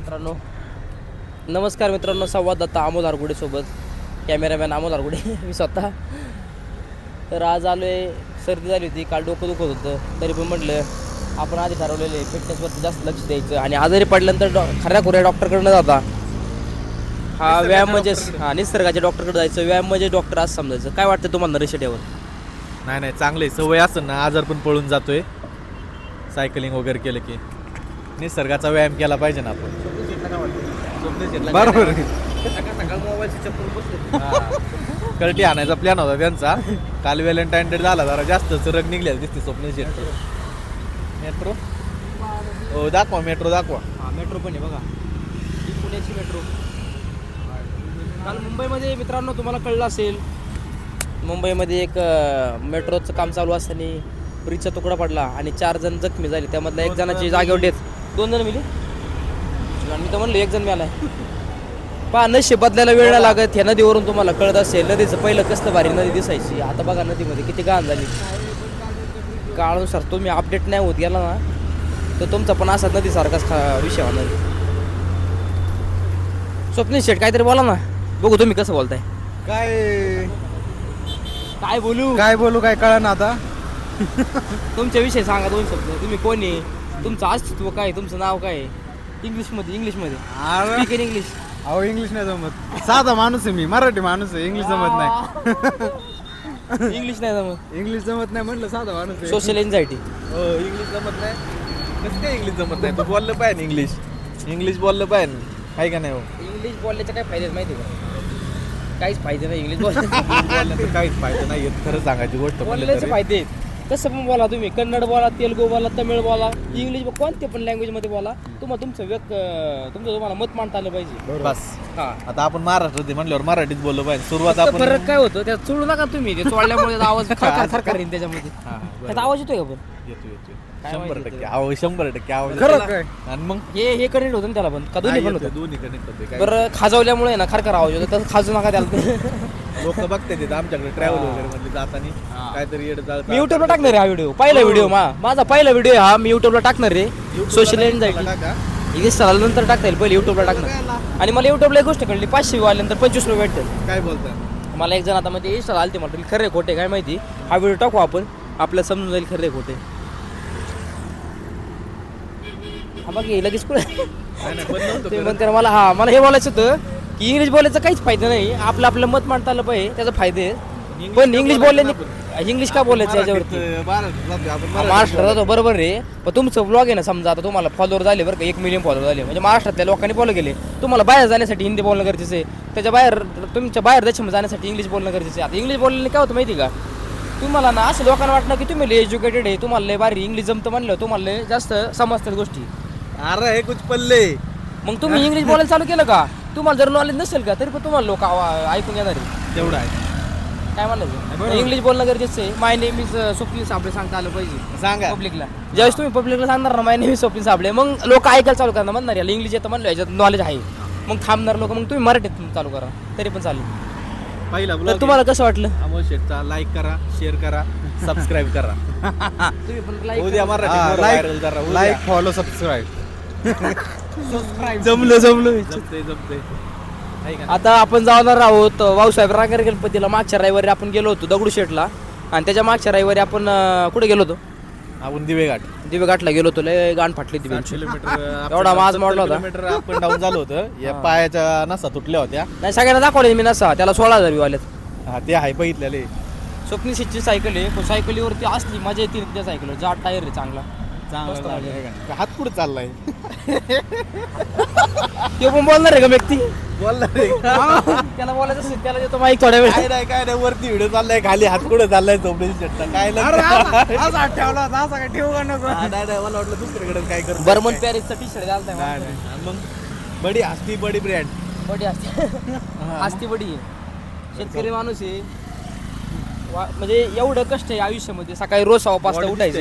मित्रांनो नमस्कार मित्रांनो, संवाददाता अमोल आरगुडेसोबत कॅमेरामॅन अमोल आरगुडे मी स्वतः. तर आज आलो आहे, सर्दी झाली होती, काल डोकं दुखत होतं, तरी पण म्हटलं आपण आधी ठरवलेले फिटनेसवरती जास्त लक्ष द्यायचं आणि आजारी पडल्यानंतर खऱ्या खुऱ्या डॉक्टरकडनं जाता. हा व्यायाम म्हणजे निसर्गाच्या डॉक्टरकडे जायचं, व्यायाम म्हणजे डॉक्टर असं समजायचं. काय वाटतं तुम्हाला नरेश शेट्यावर? नाही चांगले सवय असं ना, आजार पण पळून जातोय. सायकलिंग वगैरे केलं की निसर्गाचा व्यायाम केला पाहिजे ना आपण. बरोबर. कल्टी आणायचा प्लॅन होता त्यांचा. काल व्हॅलेंटाईन डे झाला, जरा जास्तच रग निघले दिसते स्वप्न शेट. मेट्रो हो दाखवा, मेट्रो दाखवा. हा मेट्रो पण आहे बघा, ही पुण्याची मेट्रो. काल मुंबईमध्ये मित्रांनो तुम्हाला कळलं असेल, मुंबईमध्ये एक मेट्रोचं काम चालू असताना ब्रिजचा तुकडा पडला आणि 4 जण जखमी झाले. त्यामधला 1 जणाची जागेवर डेथ, 2 जण मिली. मी तर म्हणलो 1 जण मिळालाय. पहा, नशीब बदलायला वेळ नाही लागत. ह्या नदीवरून तुम्हाला कळत असेल, नदीचं पहिलं कसलं भारी नदी दिसायची, आता बघा नदीमध्ये किती घाण झाली. काळानुसार तुम्ही अपडेट नाही होत गेला ना, तर तुमचा पण असा नदीसारखाच विषय होणार. स्वप्नील शेट काहीतरी बोला ना, बघू तुम्ही कसं बोलताय. काय बोलू काय कळा ना आता. तुमच्या विषय सांगा 2 शब्द. तुम्ही कोण आहे, तुमचं अस्तित्व काय, तुमचं नाव काय? इंग्लिशमध्ये स्पीक इन इंग्लिश. अहो इंग्लिश नाही जमत, साधा माणूस आहे मी, मराठी माणूस आहे, इंग्लिश जमत नाही. इंग्लिश नाही जमत, इंग्लिश जमत नाही म्हटलं, साधा माणूस आहे. Social anxiety. हो इंग्लिश जमत नाही. कसं काय इंग्लिश जमत नाही? तू बोललं पाहिजे इंग्लिश बोललं पाहिजे, आहे का नाही? हो इंग्लिश बोलण्याचे काय फायदे माहिती का? काहीच फायदे नाही इंग्लिश बोलण्याचे. काहीच फायदा नाही, खरं सांगायची गोष्ट बोलण्याचे फायदे आहेत. कसं पण बोला तुम्ही, कन्नड बोला, तेलगू बोला, तमिळ बोला, इंग्लिश कोणत्या पण लँग्वेजमध्ये बोला, तुम्हाला मत मांडता आलं पाहिजे. बस. हा, आता आपण महाराष्ट्रात म्हणल्यावर मराठीत बोललो पाहिजे. सुरुवात आपण फरक काय होतं त्यात चोळू नका तुम्ही. ते चोळल्यामुळे आवाज खरखर येईल त्याच्यामध्ये. त्यात आवाज येतोय का पण? येतो काय 100% आवाज, 100% आवाज. खरं काय? आणि मग हे कनेक्ट होतं ना त्याला पण, का दोन्ही पण होतं? दोन्ही कनेक्ट होते. बरं, खाजवल्यामुळे ना खरखर आवाज होतो, तसं खाजू नका त्याला. लोक बघते तिथे आमच्याकडे ट्रॅव्हल वगैरे मध्ये जाताना काहीतरी येड मी युट्यूबला टाकणार आहे हा व्हिडिओ, पहिला व्हिडिओ माझा पहिला व्हिडिओ हा मी युट्यूबला टाकणार आहे. सोशल एन्झायटी इंस्टाला नंतर टाकता येईल, पहिले युट्यूबला टाकणार. आणि मला युट्यूबला एक गोष्ट कळली, 500 वाल्यानंतर 25 रुपये भेटतात. काय बोलताय? मला एक जण आता मध्ये इंस्टाला आलते, म्हटलं खरे खोटे काय माहिती, हा व्हिडिओ टाकू आपण, आपल्याला समजून जाईल खरे खोटे. हा बघ लगेच ते म्हणते मला हे बोलायचं होतं की इंग्लिश बोलायचं काहीच फायदा नाही, आपलं मत मांडता आलं पाहिजे, त्याचा फायदे आहे. पण इंग्लिश बोलल्याने इंग्लिश का बोलायचं याच्यावरती? महाराष्ट्रात जातो बरोबर रे, पण तुमचं ब्लॉग आहे ना, समजा आता तुम्हाला फॉलोअर झाले बरं का, 1 मिलियन फॉलोअर झाले, म्हणजे महाराष्ट्रातल्या लोकांनी फॉलो केले. तुम्हाला बाहेर जाण्यासाठी हिंदी बोलणं गरजेचं आहे, त्याच्या बाहेर तुमच्या बाहेर देशामध्ये जाण्यासाठी इंग्लिश बोलणं गरजेचं आहे. आता इंग्लिश बोलल्याने काय होतं माहिती का, तुम्हाला ना असं लोकांना वाटलं की तुम्ही लय एज्युकेटेड आहे, तुम्हाला लय भारी इंग्लिश जमतं म्हणलं, तुम्हाला लय जास्त समजतात गोष्टी. अरे हे कुछ पल्ले. मग तुम्ही इंग्लिश बोलायला चालू केलं का, तुम्हाला जर नॉलेज नसेल का, तरी पण तुम्हाला लोक ऐकून येणार आहे. तेवढं आहे. काय म्हणायचं, इंग्लिश बोलणं गरजेचं आहे. माय नेम इज स्वप्नील साबळे सांगता आलं पाहिजे सांगा पब्लिकला. ज्यावेळेस तुम्ही पब्लिकला सांगणार ना माय नेम इज स्वप्नील साबळे, मग लोक ऐकायला चालू करणार, म्हणणार याला इंग्लिश येतं म्हणलं, याच्यात नॉलेज आहे, मग थांबणार लोक. मग तुम्ही मराठीत चालू करा, तरी पण चालेल. पहिला तर ब्लॉग तुम्हाला कसं वाटलं? अमोल शेटचा लाईक करा, शेअर करा, सबस्क्राईब करा. तुम्ही पण उद्या मराठी व्हायरल करा. Like follow subscribe. जमलं जमते. आता आपण जाणार आहोत भाऊसाहेब रांगर गणपतीला. मागच्या रविवारी आपण गेलो होतो दगडूशेठला, आणि त्याच्या मागच्या रविवारी आपण कुठे गेलो होतो? आपण दिवेघाटला गेलो होतो. लय गाण फाटली ती किलोमीटर एवढा माझ मोडला होता. किलोमीटर अप अँड डाऊन झालं होतं. या पायाच्या नसा तुटल्या होत्या. नाही, सगळ्यांना दाखवले मी नसा, त्याला 16,000 व्यू आलेत. हा ते आहे बघितलेले. स्वप्नील शेटची सायकल आहे, पण सायकलीवरती असली मजा येते त्या सायकल. जाड टायर आहे चांगला. हात कुठे चाललाय? तो पण बोलणार आहे का व्यक्ती? बोलणार रे. त्याला बोलायचं असेल त्याला देतो माईक थोड्या वेळ. काय नाही वरती व्हिडिओ चाललाय, खाली हात कुठे चाललाय झोपडी शेटचा. काय नाही ठेवला होता, असं काय ठेवू का नको? मला वाटलं दुसरीकडे काय करतो. बर्मन पॅरिसचा टी शर्ट घालताय. मग बडी हस्ती बडी ब्रँड. बडी असती बडी आहे. शेतकरी माणूस आहे, म्हणजे एवढं कष्ट आहे आयुष्यामध्ये. सकाळी रोज 5:15 उठायचं.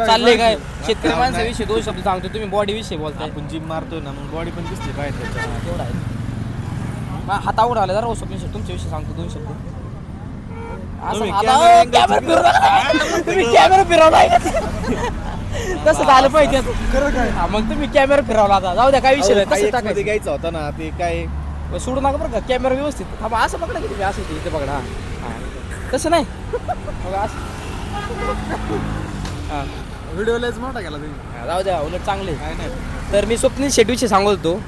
चाललंय काय शेतकरी माणसाविषयी 2 शब्द सांगतो, तुम्ही बॉडी विषयी बोलताय. आपण जिम मारतोय ना, मग बॉडी पण दिसली पाहिजे त्याच्यात. तेवढा आहे. हात आवड आला जरा स्वप्नील तुमच्या विषयी सांगतो 2 शब्द. तुम्ही कॅमेरा फिरवलाय. तसं झालं पाहिजे खरं काय हा, मग तुम्ही कॅमेरा फिरवला आता जाऊ द्या काय विषय नाही तसं मध्ये टाकायचं घ्यायचा होता ना ते काय सोडू नका बरं का कॅमेरा व्यवस्थित थांबा असं पकडा की तुम्ही असं इथे पकडा हा तसं नाही बघा असं हा व्हिडिओ लयच मोठा केला तुम्ही हा, जाऊ द्या उलट चांगले काय नाही तर मी स्वप्नील शेटविषयी सांगत होतो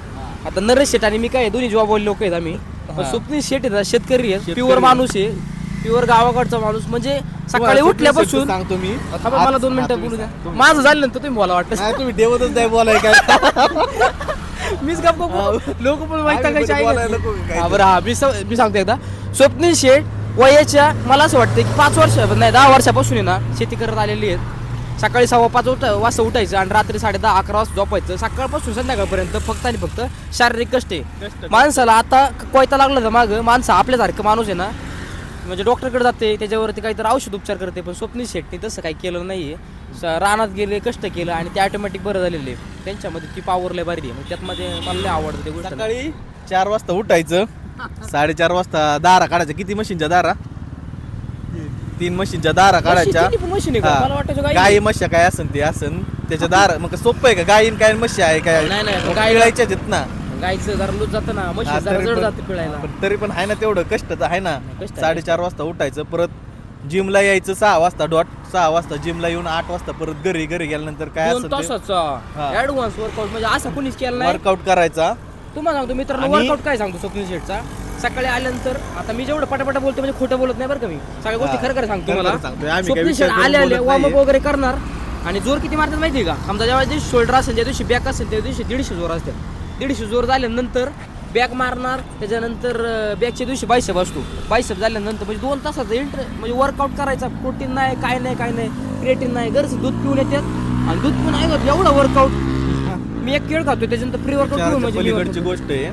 आता नरेश शेट आणि मी काय दोन्ही जॉब लोक आहेत आम्ही पण स्वप्नील शेट आहे ना, शेतकरी आहे प्युअर माणूस आहे प्युअर गावाकडचा माणूस म्हणजे सकाळी उठल्यापासून सांगतो मी थांबा मला 2 मिनिटं बोलू द्या माझं झालं ना तुम्ही बोला वाटतं नाही तुम्ही देवतच नाही बोलाय काय मीच गप्प लोक पण माहिती आम्ही काय बोलायला नको काय. बरं हा मी सांगतो एकदा स्वप्नील शेठ वयाच्या मला असं वाटतं की 5 वर्ष नाही 10 वर्षापासून आहे ना शेती करत आलेली आहेत सकाळी 5:15 वाजता उठायचं आणि रात्री 10:30-11 वाजता झोपायचं सकाळपासून संध्याकाळपर्यंत फक्त आणि फक्त शारीरिक कष्ट आहे माणसाला आता कोयता लागला तर मागं माणसं आपल्यासारखं माणूस आहे ना म्हणजे डॉक्टरकडे जाते त्याच्यावरती काहीतरी औषध उपचार करते पण स्वप्नील शेट्टी तसं काही केलं नाहीये रानात गेले कष्ट केलं आणि ते ऑटोमॅटिक बरं झालेले त्यांच्यामध्ये ती पावर लय भारी आहे मग त्यातमध्ये मला लय आवडतं ते गोष्ट सकाळी 4 वाजता उठायचं 4:30 वाजता दारा काढायच्या किती मशीनच्या दारा 3 मशीनच्या दारा काढायच्या मशीन आहे का? हा. मला वाटायचं गाई गाई मश्या काय असन ते असन त्याच्या दारा मग सोपं आहे का गायीन काय मश्या आहे काय नाही, नाही, मग गाई- पिळायच्याच आहेत ना गायचं जरा लूज जातं ना हा, मशीन जरा तरी जड पण- जाते पिळायला पण तरी पण आहे ना तेवढं कष्ट तर आहे ना कष्ट आहे. 4:30 वाजता उठायचं परत जिमला यायचं 6 वाजता 6 वाजता जिमला येऊन 8 वाजता परत घरी गेल्यानंतर काय 2 असेल ते तासाचा ऍडव्हान्स वर्कआउट म्हणजे असं कुणीच केलं नाही वर्कआउट करायचा तुम्हाला सांगतो मित्रांनो आणि- वर्कआउट काय सांगतो स्वप्नील शेटचा सकाळी आल्यानंतर आता मी जेवढं पटापटा बोलतो म्हणजे खोटं बोलत नाही बरं का मी सगळ्या गोष्टी हा. खरं खरं सांगतो खरं मला खरं सांगतोय. आम्ही काही स्वप्नील विचार शेट करून आले बोलत वॉर्मअप नाहीये. वगैरे करणार आणि जोर किती मारतात माहिती आहे का समजा जेव्हा दिवशी शोल्डर असेल त्या दिवशी बॅक असेल त्या दिवशी 150 जोर असते 150 जोर झाल्यानंतर बॅक मारणार त्याच्यानंतर बॅकच्या दिवशी बायसेप असतो बायसेप झाल्यानंतर म्हणजे 2 तासाचा म्हणजे वर्कआउट करायचा प्रोटीन नाही काय नाही क्रिएटिन नाही गरज दूध पिऊन येतात आणि दूध पिऊन आहे एवढा वर्कआउट मी एक केळ खातो त्याच्यानंतर प्री वर्कआउट पिऊन म्हणजे मी पलीकडची workout. गोष्ट आहे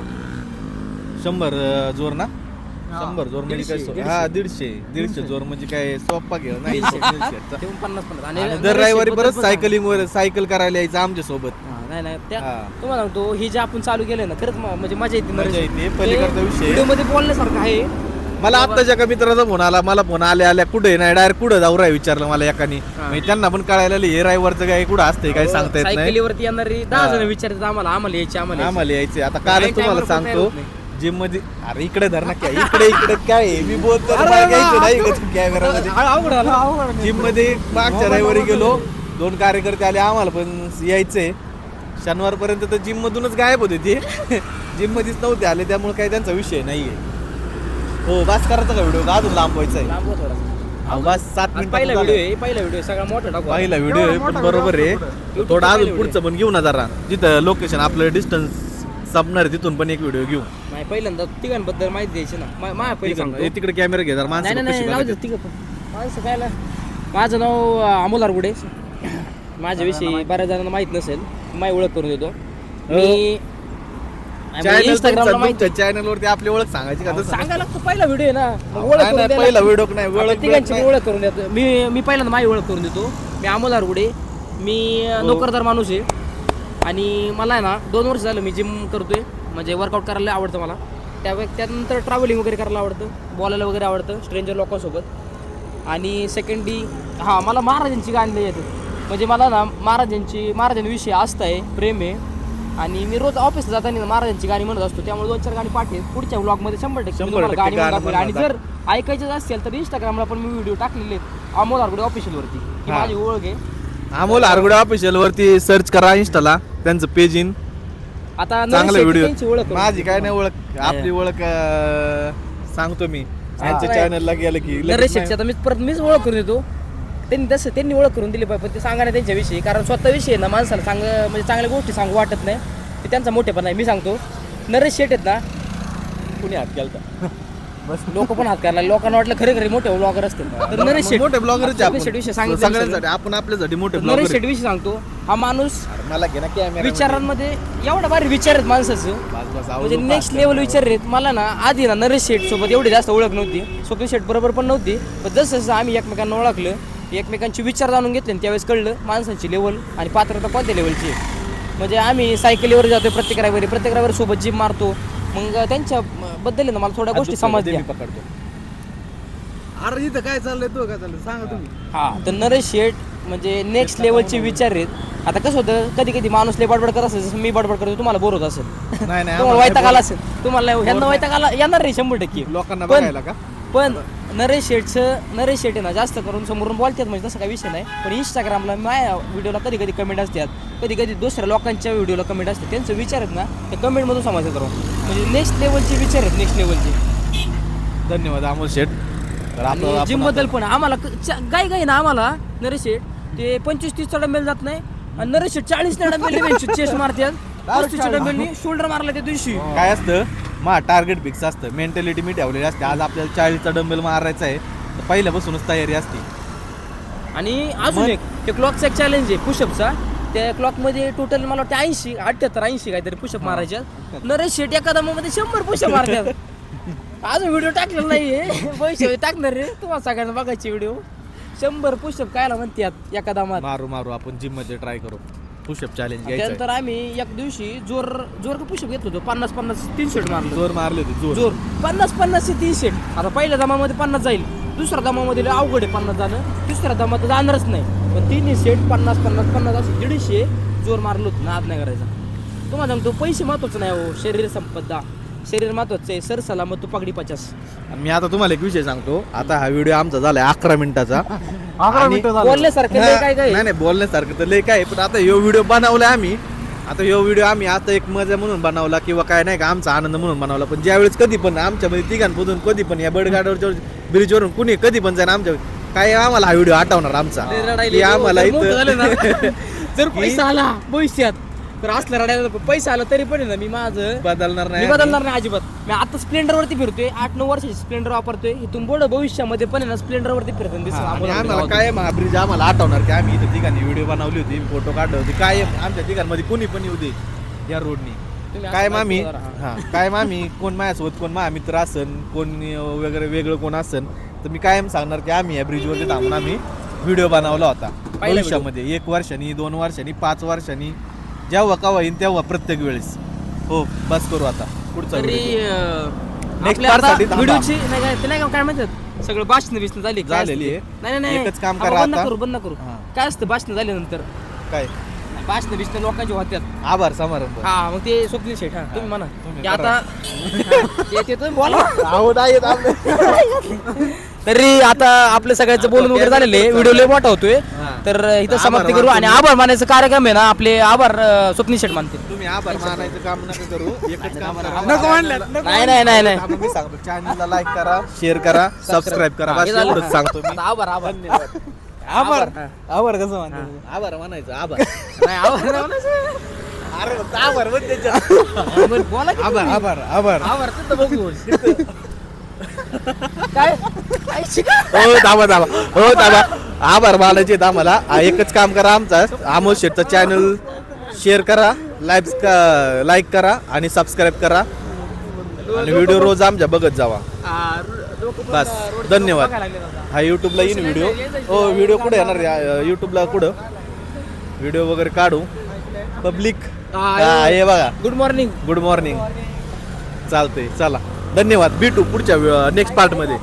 100 जोर ना 100 जोर म्हणजे काय 150. हा 150 जोर म्हणजे काय सोपा घेऊ नाही दीडशे. स्वप्नील शेटचा. ते पण 50 आणि आणि दर रविवारी बद्दल परत पण सायकलिंग वर सायकल करायला यायचं आमच्या सोबत हा, नाही त्या हा. तुम्हाला सांगतो ही जे आपण चालू केलंय ना खरंच म्हणजे मजा येते मजा येते. पलीकडचा विषय. व्हिडिओ मध्ये बोलण्यासारखं आहे मला आत्ताच्या का मित्राचा फोन आला मला फोन आल्या कुठे नाही डायरेक्ट कुठं जाऊ राय विचारलं मला एकानी हा. म्हणजे त्यांना पण कळायला हे ड्रायव्हरचं काय कुठं असतंय काय सांगता येत नाही सायकलीवरती येणारी 10 हा. जण विचारतात आम्हाला यायचे आम्हाला यायचे आता काही कालच तुम्हाला timer पण तयार सांगतो होत नाही. जिम मध्ये अरे इकडे धर ना काय इकडे काय आहे? मी बोलतो मला घ्यायचं नाही कॅमेरामध्ये जिम मध्ये मागच्या रविवारी गेलो 2 कार्यकर्ते आले आम्हाला पण यायचंय शनिवार पर्यंत तर जिम मधूनच गायब होते ते जिम मध्येच नव्हते आले त्यामुळे काही त्यांचा विषय नाहीये हो बस करायचा का व्हिडिओ अजून लांबवायचा आहे बस 7 पहिला मिनिट व्हिडिओ आहे सगळा मोठा टाकू पहिला व्हिडिओ आहे पण बरोबर आहे थोडं अजून पुढचं पण घेऊ ना जरा जिथं लोकेशन आपलं डिस्टन्स संपणार आहे तिथून पण एक व्हिडिओ घेऊ नाही पहिल्यांदा तिघांबद्दल माहिती द्यायची ना माझ्या पहिले सांगतो हे तिकडे कॅमेरा घे जरा नाही माणसं नाही कशी जाऊ दे बघायची. तिघं पण माणसं कायला माझं नाव अमोल आरगुडे माझ्याविषयी बऱ्याच जणांना माहित नसेल माझी ओळख करून देतो मी चॅनल इंस्टाग्रामला माहिती चॅनल वरती आपली ओळख सांगायची का तसं सांगायला लागतो पहिला व्हिडिओ आहे ना मग ओळख नाही, करून नाही, द्यायला पहिला लागतो. व्हिडिओ नाही आपल्या ओळख तिघांची नाही. ओळख करून देतो मी पहिल्यांदा माझी ओळख करून देतो मी अमोल आरगुडे मी नोकरदार माणूस आहे आणि मला आहे ना 2 वर्ष झालं मी जिम करतोय म्हणजे वर्कआउट करायला आवडतं मला त्यानंतर ट्रॅव्हलिंग वगैरे करायला आवडतं बोलायला वगैरे आवडतं स्ट्रेंजर लोकांसोबत आणि सेकंडली हां मला महाराजांची गाणी येतात म्हणजे मला ना महाराजांविषयी आस्था आहे प्रेम आहे आणि मी रोज ऑफिसला जाताना महाराजांची गाणी म्हणत असतो त्यामुळे 2-4 गाणी पाठवेल पुढच्या व्लॉगमध्ये 100% तुम्हाला गाणी गाणं म्हणत आणि म्हणणार. जर ऐकायचं असेल तर इंस्टाग्रामला पण मी व्हिडिओ टाकलेले आहेत अमोल आरगुडे ऑफिशियलवरती ही हा. माझी ओळख आहे अमोल आरगुडे ऑफिशियल वरती सर्च करा इंस्टाला त्यांचं पेज इन आता नरेश चांगला शेट्टी व्हिडिओ त्यांची ओळख करून माझी काय देतो. नाही ओळख आपली ओळख सांगतो मी यांच्या हा. चॅनलला गेलं की लगेच नरेश नाही. शेट्टी आता मीच ओळख करून देतो त्यांनी ओळख करून दिली पाहिजे पण ते सांगा नाही त्यांच्याविषयी कारण स्वतःविषयी ना माणसाला म्हणजे चांगल्या गोष्टी सांगू वाटत नाही ते त्यांचा मोठेपणा आहे मी सांगतो नरेश शेट आहेत ना कुणी हात केला बस लोक पण हात करायला लोकांना वाटलं खरे मोठे ब्लॉगर असतील तर नरेश शेट मोठे ब्लॉगर नरेश शेट विषयी सांगितलं सगळ्यांसाठी आपण आपल्यासाठी मोठे नरेश ब्लॉगर शेट विषयी सांगतो हा माणूस मला घे ना कॅमेरा विचारांमध्ये एवढा भारी विचार आहेत माणसाचं म्हणजे नेक्स्ट लेवल विचार आहेत मला ना आधी ना नरेश शेठ सोबत एवढी जास्त ओळख नव्हती स्वप्नील शेठ बरोबर पण नव्हती पण जसं जसं आम्ही एकमेकांना ओळखलं एकमेकांचे विचार जाणून घेतले आणि त्यावेळेस कळलं माणसांची लेवल आणि पात्रता कोणत्या लेवलची आहे म्हणजे आम्ही सायकलीवर जातो प्रत्येक रविवारी सोबत जिम मारतो मग त्यांच्या बद्दल ना मला थोड्या गोष्टी समजल्या पकडतो अरे इथं काय चाललंय तू काय चाललंय सांगा तुम्ही हा तर नरेश शेठ म्हणजे नेक्स्ट लेवलचे विचार आहेत. आता कसं होतं कधी कधी माणूस लय बडबड करत असेल, जसं मी बडबड करतो तुम्हाला बोर होत असेल, नाही नाही तुम्हाला वैताग आला असेल, तुम्हाला ह्यांना वैताग आला येणार नाही 100%. लोकांना पण- बघायला का पण नरेश शेठ आहे ना जास्त करून समोरून बोलतात म्हणजे तसा काही विषय नाही. पण इंस्टाग्रामला माझ्या व्हिडिओला कधी कधी कमेंट असतात, कधी कधी दुसऱ्या लोकांच्या व्हिडिओला कमेंट असतात. त्यांचे विचार आहेत ना ते कमेंटमधून समजतात करून, म्हणजे नेक्स्ट लेवलचे विचार आहेत, नेक्स्ट लेवलचे. धन्यवाद अमोल शेठ. तर आणि जिम बद्दल पण आम्हाला गाई ना आम्हाला नरेश शेठ ते 25-30 डंबेल जात नाही, आणि नरेश शेठ 40 डंबेल चेस्ट मारतात, 35 डंबेलनी शोल्डर मारला त्या दिवशी. काय असतं मा टार्गेट फिक्स असतं, मेंटॅलिटी मी ठेवलेली असते. आज आपल्याला 40चा डंबेल मारायचा आहे तर पहिल्यापासूनच तयारी असते. आणि अजून एक ते क्लॉकचा एक चॅलेंज आहे पुशअपचा. त्या क्लॉकमध्ये टोटल मला वाटतं 80 काहीतरी पुशअप मारायचे. नरेश शेट एका दमामध्ये 100 पुशअप मारतात. अजून व्हिडिओ टाकलेला नाहीये, पैसे टाकणार रे तुम्हाला सगळ्यांना बघायचे व्हिडिओ. 100 पुशअप कायला म्हणतात एका दमात. मारू आपण जिम मध्ये ट्राय करू, पुशअप चॅलेंज घ्यायचं त्यानंतर आम्ही एक दिवशी जोर पुशअप घेतलो होतो. 50 3 सेट मारलो. जोर मारले होते जोर 50 3 सेट. आता पहिल्या दमामध्ये 50 जाईल, दुसऱ्या दमामध्ये लय अवघड आहे 50 जाणं, तिसऱ्या दमात जाणारच नाही. पण 3 सेट 50 असं 150 जोर मारलो होतो. नाद नाही करायचा. तुम्हाला सांगतो पैसे महत्वाचं नाही हो, शरीर संपदा, शरीर महत्वाचं आहे. सर सलामत तू पगडी 50. मी आता तुम्हाला एक विषय सांगतो. आता हा व्हिडिओ आमचा झालाय 11 मिनिटाचा. 11 मिनिटं झाले. बोलण्यासारखं लय काय काय. नाही बोलण्यासारखं तर लय काय, पण आता ह्यो व्हिडिओ बनवलाय आम्ही. आता ह्यो व्हिडिओ आम्ही आता एक मजा म्हणून बनवला किंवा काय नाही का आमचा आनंद म्हणून बनवला. पण ज्यावेळेस कधी पण आमच्यामध्ये तिघांमधून कधी पण या बडगाडवरच्या ब्रिजवरून कुणी कधी पण जाईन आमच्या काय आम्हाला हा व्हिडिओ आठवणार आमचा की आम्हाला इथं जर पैसा आला भविष्यात तर असलं रडायला, पैसा आला तरी पण आहे ना मी माझं बदलणार मी नाही. बदलणार नाही अजिबात. मी आता स्प्लेंडर वरती फिरतोय, 8-9 वर्षाची स्प्लेंडर वापरतोय. इथून पुढे भविष्यामध्ये पण आहे ना स्प्लेंडर वरती फिरतो. हा, आणि आम्हाला काय हा ब्रिज आम्हाला आठवणार की आम्ही इथं ठिकाणी व्हिडिओ बनवली होती, फोटो काढले होते. काय आमच्या ठिकाणमध्ये कुणी पण येऊ दे या रोडनी. काय मामी काय मामी कोण माझ्यासोबत कोण माझा मित्र असन, कोण वगैरे वेगळं कोण असन तर मी कायम सांगणार की आम्ही या ब्रिजवरती थांबून आम्ही व्हिडिओ बनवला होता. भविष्यामध्ये 1 वर्षांनी 2 वर्षांनी 5 वर्षांनी जेव्हा का होईन तेव्हा प्रत्येक वेळेस. हो बस करू आता पुढचा व्हिडिओची नाही काय म्हणतात सगळं भाषण बिषण झाली झालेली आहे. नाही एकच काम करा आता. बंद करू. हा. काय असतं भाषण झाल्यानंतर काय भाषण बिषण लोकांचे होत्यात. आभार समारंभ. हा मग ते स्वप्नील शेठ तुम्ही म्हणा तुम्ही की आता ते तुम्ही बोला. आवड आहे तरी आता आपल्या सगळ्यांचं बोलून वगैरे झालेलं आहे. व्हिडिओ लय मोठा होतोय तर इथं समाप्ती करू. आणि आभार मानायचं कार्यक्रम आहे ना आपले आभार स्वप्नील शेठ मानते. तुम्ही आभार मानायचं काम नका करू, एकच काम करा. नको म्हणलं. नाही आपण मी सांगतो चॅनलला लाईक करा, शेअर करा, सबस्क्राईब करा. बस एवढंच सांगतो मी. आभार आभार आभार आभार कसं म्हणतो? आभार म्हणायचं आभार. नाही आभार नाही म्हणायचं. अरे फक्त आभार म्हण त्याच्यात. बरं, बोला की आभार तुम्ही. आभार आभार आभार तिथं बघू. काय काय शिका? हो दाबा आभार मानायचे आम्हाला. एकच काम करा आमचा अमोल शेठचा चॅनल शेअर करा, लाईक करा आणि सबस्क्राईब करा आणि व्हिडिओ रोज आमच्या बघत जावा. बस धन्यवाद. हा युट्यूबला येईन व्हिडिओ. हो व्हिडिओ कुठे येणार युट्यूबला कुठं व्हिडिओ वगैरे काढू पब्लिक. हे बघा गुड मॉर्निंग. चालतंय चला धन्यवाद. भेटू पुढच्या नेक्स्ट पार्ट मध्ये.